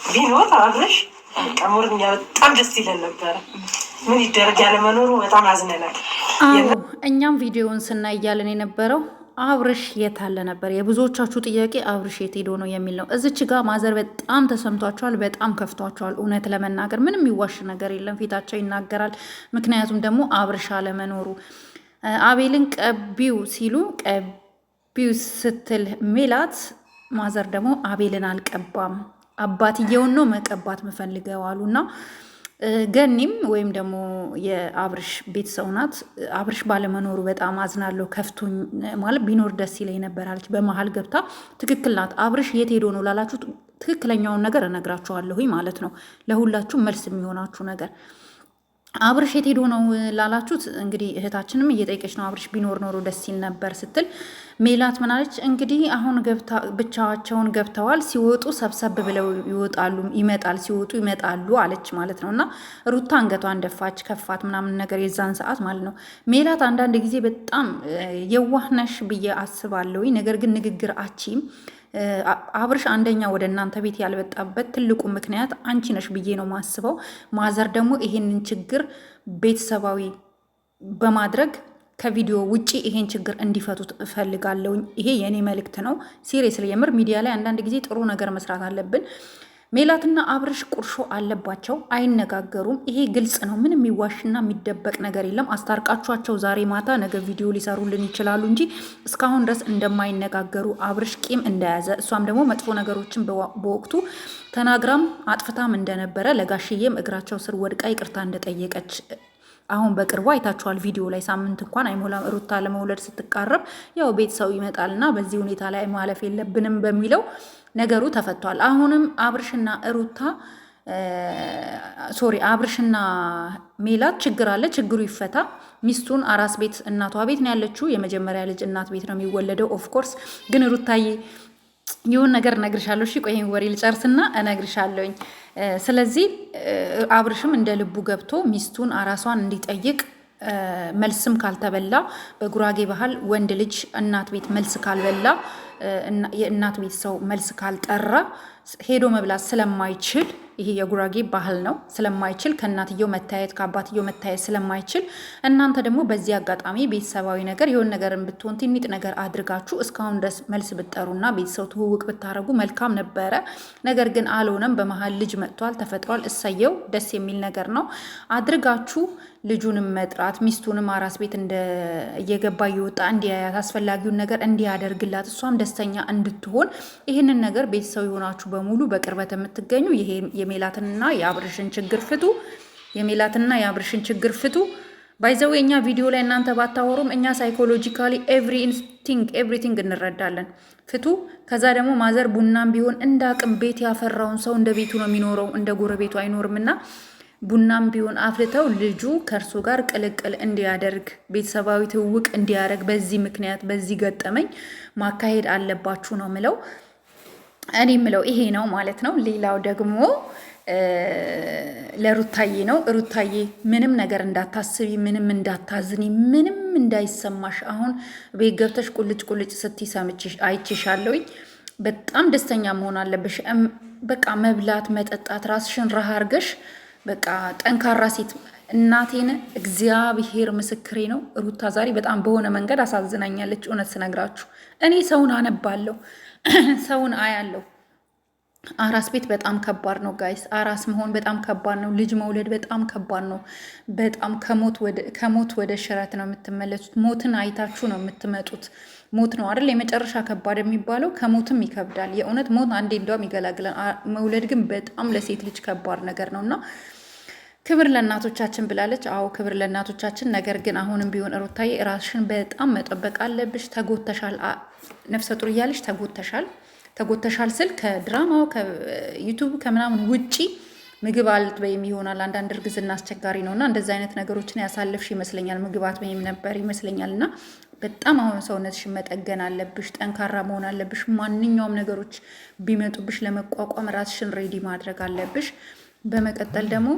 ቢኖር አብረሽ ቀሞርኛ በጣም ደስ ይለን ነበረ። ምን ይደረግ ያለ መኖሩ በጣም አዝነናል። እኛም ቪዲዮውን ስናይ እያለን የነበረው አብርሽ የት አለ ነበር። የብዙዎቻችሁ ጥያቄ አብርሽ የት ሄዶ ነው የሚል ነው። እዚች ጋር ማዘር በጣም ተሰምቷቸዋል፣ በጣም ከፍቷቸዋል። እውነት ለመናገር ምንም የሚዋሽ ነገር የለም፣ ፊታቸው ይናገራል። ምክንያቱም ደግሞ አብርሽ አለመኖሩ አቤልን ቀቢው ሲሉ ቀቢው ስትል ሜላት ማዘር ደግሞ አቤልን አልቀባም አባትየውን ነው መቀባት ምፈልገው አሉና ገኒም ወይም ደግሞ የአብርሽ ቤተሰብ ናት። አብርሽ ባለመኖሩ በጣም አዝናለሁ፣ ከፍቶኝ ማለት ቢኖር ደስ ይለኝ ነበር አለች። በመሀል ገብታ ትክክል ናት። አብርሽ የት ሄዶ ነው ላላችሁ ትክክለኛውን ነገር እነግራችኋለሁኝ ማለት ነው። ለሁላችሁ መልስ የሚሆናችሁ ነገር አብርሽ የት ሄዶ ነው ላላችሁት እንግዲህ እህታችንም እየጠየቀች ነው። አብርሽ ቢኖር ኖሮ ደስ ይል ነበር ስትል ሜላት ምናለች? እንግዲህ አሁን ብቻቸውን ገብተዋል። ሲወጡ ሰብሰብ ብለው ይወጣሉ፣ ይመጣል፣ ሲወጡ ይመጣሉ አለች ማለት ነው። እና ሩታ አንገቷን ደፋች፣ ከፋት ምናምን ነገር የዛን ሰዓት ማለት ነው። ሜላት አንዳንድ ጊዜ በጣም የዋህነሽ ብዬ አስባለሁ። ነገር ግን ንግግር አቺም አብርሽ አንደኛ ወደ እናንተ ቤት ያልበጣበት ትልቁ ምክንያት አንቺ ነሽ ብዬ ነው ማስበው። ማዘር ደግሞ ይሄንን ችግር ቤተሰባዊ በማድረግ ከቪዲዮ ውጪ ይሄን ችግር እንዲፈቱት እፈልጋለሁ። ይሄ የኔ መልእክት ነው። ሲሪየስሊ የምር ሚዲያ ላይ አንዳንድ ጊዜ ጥሩ ነገር መስራት አለብን። ሜላትና አብርሽ ቁርሾ አለባቸው፣ አይነጋገሩም። ይሄ ግልጽ ነው። ምንም የሚዋሽና የሚደበቅ ነገር የለም። አስታርቃችኋቸው ዛሬ ማታ ነገ ቪዲዮ ሊሰሩልን ይችላሉ እንጂ እስካሁን ድረስ እንደማይነጋገሩ አብርሽ ቂም እንደያዘ እሷም ደግሞ መጥፎ ነገሮችን በወቅቱ ተናግራም አጥፍታም እንደነበረ ለጋሽዬም እግራቸው ስር ወድቃ ይቅርታ እንደጠየቀች አሁን በቅርቡ አይታችኋል። ቪዲዮ ላይ ሳምንት እንኳን አይሞላም ሩታ ለመውለድ ስትቃረብ ያው ቤተሰቡ ይመጣልና በዚህ ሁኔታ ላይ ማለፍ የለብንም በሚለው ነገሩ ተፈቷል። አሁንም አብርሽና ሩታ አብርሽና ሜላት ችግር አለ፣ ችግሩ ይፈታ። ሚስቱን አራስ ቤት እናቷ ቤት ነው ያለችው። የመጀመሪያ ልጅ እናት ቤት ነው የሚወለደው። ኦፍኮርስ ግን ሩታዬ ይሁን ነገር እነግርሻለሁ። እሺ ቆይ ወሬ ልጨርስና እነግርሻለሁኝ። ስለዚህ አብርሽም እንደ ልቡ ገብቶ ሚስቱን አራሷን እንዲጠይቅ መልስም ካልተበላ በጉራጌ ባህል ወንድ ልጅ እናት ቤት መልስ ካልበላ የእናት ቤት ሰው መልስ ካልጠራ ሄዶ መብላት ስለማይችል ይሄ የጉራጌ ባህል ነው። ስለማይችል ከእናትየው መታየት ከአባትየው መታየት ስለማይችል እናንተ ደግሞ በዚህ አጋጣሚ ቤተሰባዊ ነገር የሆን ነገርን ብትሆን ትንጥ ነገር አድርጋችሁ እስካሁን ድረስ መልስ ብትጠሩና ቤተሰብ ትውውቅ ብታደረጉ መልካም ነበረ። ነገር ግን አልሆነም። በመሀል ልጅ መጥቷል፣ ተፈጥሯል። እሰየው፣ ደስ የሚል ነገር ነው አድርጋችሁ ልጁንም መጥራት ሚስቱንም አራስ ቤት እየገባ እየወጣ እንዲያያት አስፈላጊውን ነገር እንዲያደርግላት እሷም ደስተኛ እንድትሆን ይህንን ነገር ቤተሰብ የሆናችሁ በሙሉ በቅርበት የምትገኙ ይሄ የሜላትንና የአብርሽን ችግር ፍቱ። የሜላትንና የአብርሽን ችግር ፍቱ። ባይዘው እኛ ቪዲዮ ላይ እናንተ ባታወሩም እኛ ሳይኮሎጂካሊ ኤቭሪቲንግ እንረዳለን። ፍቱ። ከዛ ደግሞ ማዘር ቡናም ቢሆን እንደ አቅም ቤት ያፈራውን ሰው እንደ ቤቱ ነው የሚኖረው፣ እንደ ጎረቤቱ አይኖርምና ቡናም ቢሆን አፍልተው ልጁ ከእርሱ ጋር ቅልቅል እንዲያደርግ ቤተሰባዊ ትውውቅ እንዲያደርግ በዚህ ምክንያት በዚህ ገጠመኝ ማካሄድ አለባችሁ ነው ምለው። እኔ ምለው ይሄ ነው ማለት ነው። ሌላው ደግሞ ለሩታዬ ነው። ሩታዬ ምንም ነገር እንዳታስቢ፣ ምንም እንዳታዝኒ፣ ምንም እንዳይሰማሽ። አሁን ቤት ገብተሽ ቁልጭ ቁልጭ ስትይ ሰምቼሽ አይቼሻለሁኝ። በጣም ደስተኛ መሆን አለብሽ። በቃ መብላት መጠጣት ራስሽን ረሃ አርገሽ በቃ ጠንካራ ሴት እናቴን እግዚአብሔር ምስክሬ ነው። ሩታ ዛሬ በጣም በሆነ መንገድ አሳዝናኛለች። እውነት ስነግራችሁ እኔ ሰውን አነባለሁ፣ ሰውን አያለሁ። አራስ ቤት በጣም ከባድ ነው ጋይስ። አራስ መሆን በጣም ከባድ ነው። ልጅ መውለድ በጣም ከባድ ነው። በጣም ከሞት ወደ ሽረት ነው የምትመለሱት። ሞትን አይታችሁ ነው የምትመጡት። ሞት ነው አይደል የመጨረሻ ከባድ የሚባለው። ከሞትም ይከብዳል የእውነት ሞት አንዴ እንደውም ይገላግላል። መውለድ ግን በጣም ለሴት ልጅ ከባድ ነገር ነው እና ክብር ለእናቶቻችን ብላለች። አዎ ክብር ለእናቶቻችን። ነገር ግን አሁንም ቢሆን ሩታዬ ራስሽን በጣም መጠበቅ አለብሽ። ተጎተሻል፣ ነፍሰ ጡር እያለሽ ተጎተሻል ስል ከድራማው ከዩቱብ ከምናምን ውጪ ምግብ አልትበይም ይሆናል። አንዳንድ እርግዝና አስቸጋሪ ነው እና እንደዚ አይነት ነገሮችን ያሳለፍሽ ይመስለኛል። ምግብ አትበይም ነበር ይመስለኛል እና በጣም አሁን ሰውነትሽን መጠገን አለብሽ። ጠንካራ መሆን አለብሽ። ማንኛውም ነገሮች ቢመጡብሽ ለመቋቋም ራስሽን ሬዲ ማድረግ አለብሽ። በመቀጠል ደግሞ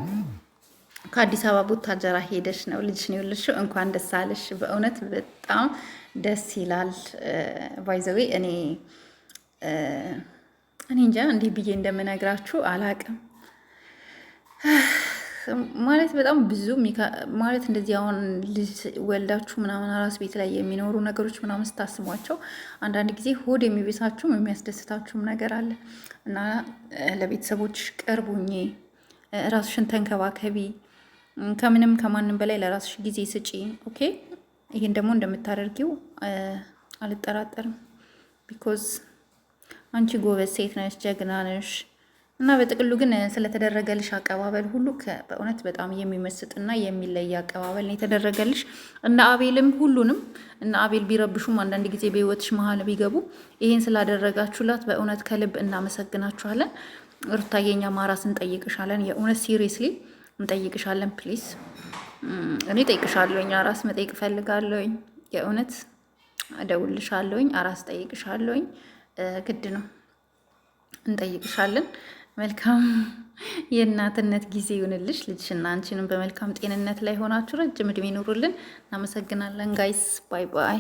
ከአዲስ አበባ ቡታጀራ ሄደሽ ነው ልጅሽን የወለድሽው። እንኳን ደስ አለሽ። በእውነት በጣም ደስ ይላል። ባይዘዌ እኔ እኔ እንጃ እንዲህ ብዬ እንደምነግራችሁ አላቅም። ማለት በጣም ብዙ ማለት እንደዚህ አሁን ልጅ ወልዳችሁ ምናምን አራስ ቤት ላይ የሚኖሩ ነገሮች ምናምን ስታስቧቸው አንዳንድ ጊዜ ሆድ የሚቤሳችሁም የሚያስደስታችሁም ነገር አለ እና ለቤተሰቦች ቅርቡኝ፣ ራስሽን ተንከባከቢ፣ ከምንም ከማንም በላይ ለራስሽ ጊዜ ስጪ። ኦኬ፣ ይህን ደግሞ እንደምታደርጊው አልጠራጠርም። ቢኮዝ አንቺ ጎበዝ ሴት ነሽ፣ ጀግና ነሽ። እና በጥቅሉ ግን ስለተደረገልሽ አቀባበል ሁሉ በእውነት በጣም የሚመስጥና የሚለይ አቀባበል ነው የተደረገልሽ። እና አቤልም ሁሉንም እና አቤል ቢረብሹም አንዳንድ ጊዜ በህይወትሽ መሀል ቢገቡ ይህን ስላደረጋችሁላት በእውነት ከልብ እናመሰግናችኋለን። ሩታዬ እኛ ማራስ እንጠይቅሻለን። የእውነት ሲሪየስሊ እንጠይቅሻለን። ፕሊዝ እኔ ጠይቅሻለሁኝ፣ አራስ መጠይቅ ፈልጋለሁኝ። የእውነት እደውልልሻለሁኝ፣ አራስ ጠይቅሻለሁኝ። ግድ ነው፣ እንጠይቅሻለን። መልካም የእናትነት ጊዜ ይሁንልሽ። ልጅሽና አንቺንም በመልካም ጤንነት ላይ ሆናችሁ ረጅም እድሜ ኑሩልን። እናመሰግናለን ጋይስ። ባይ ባይ።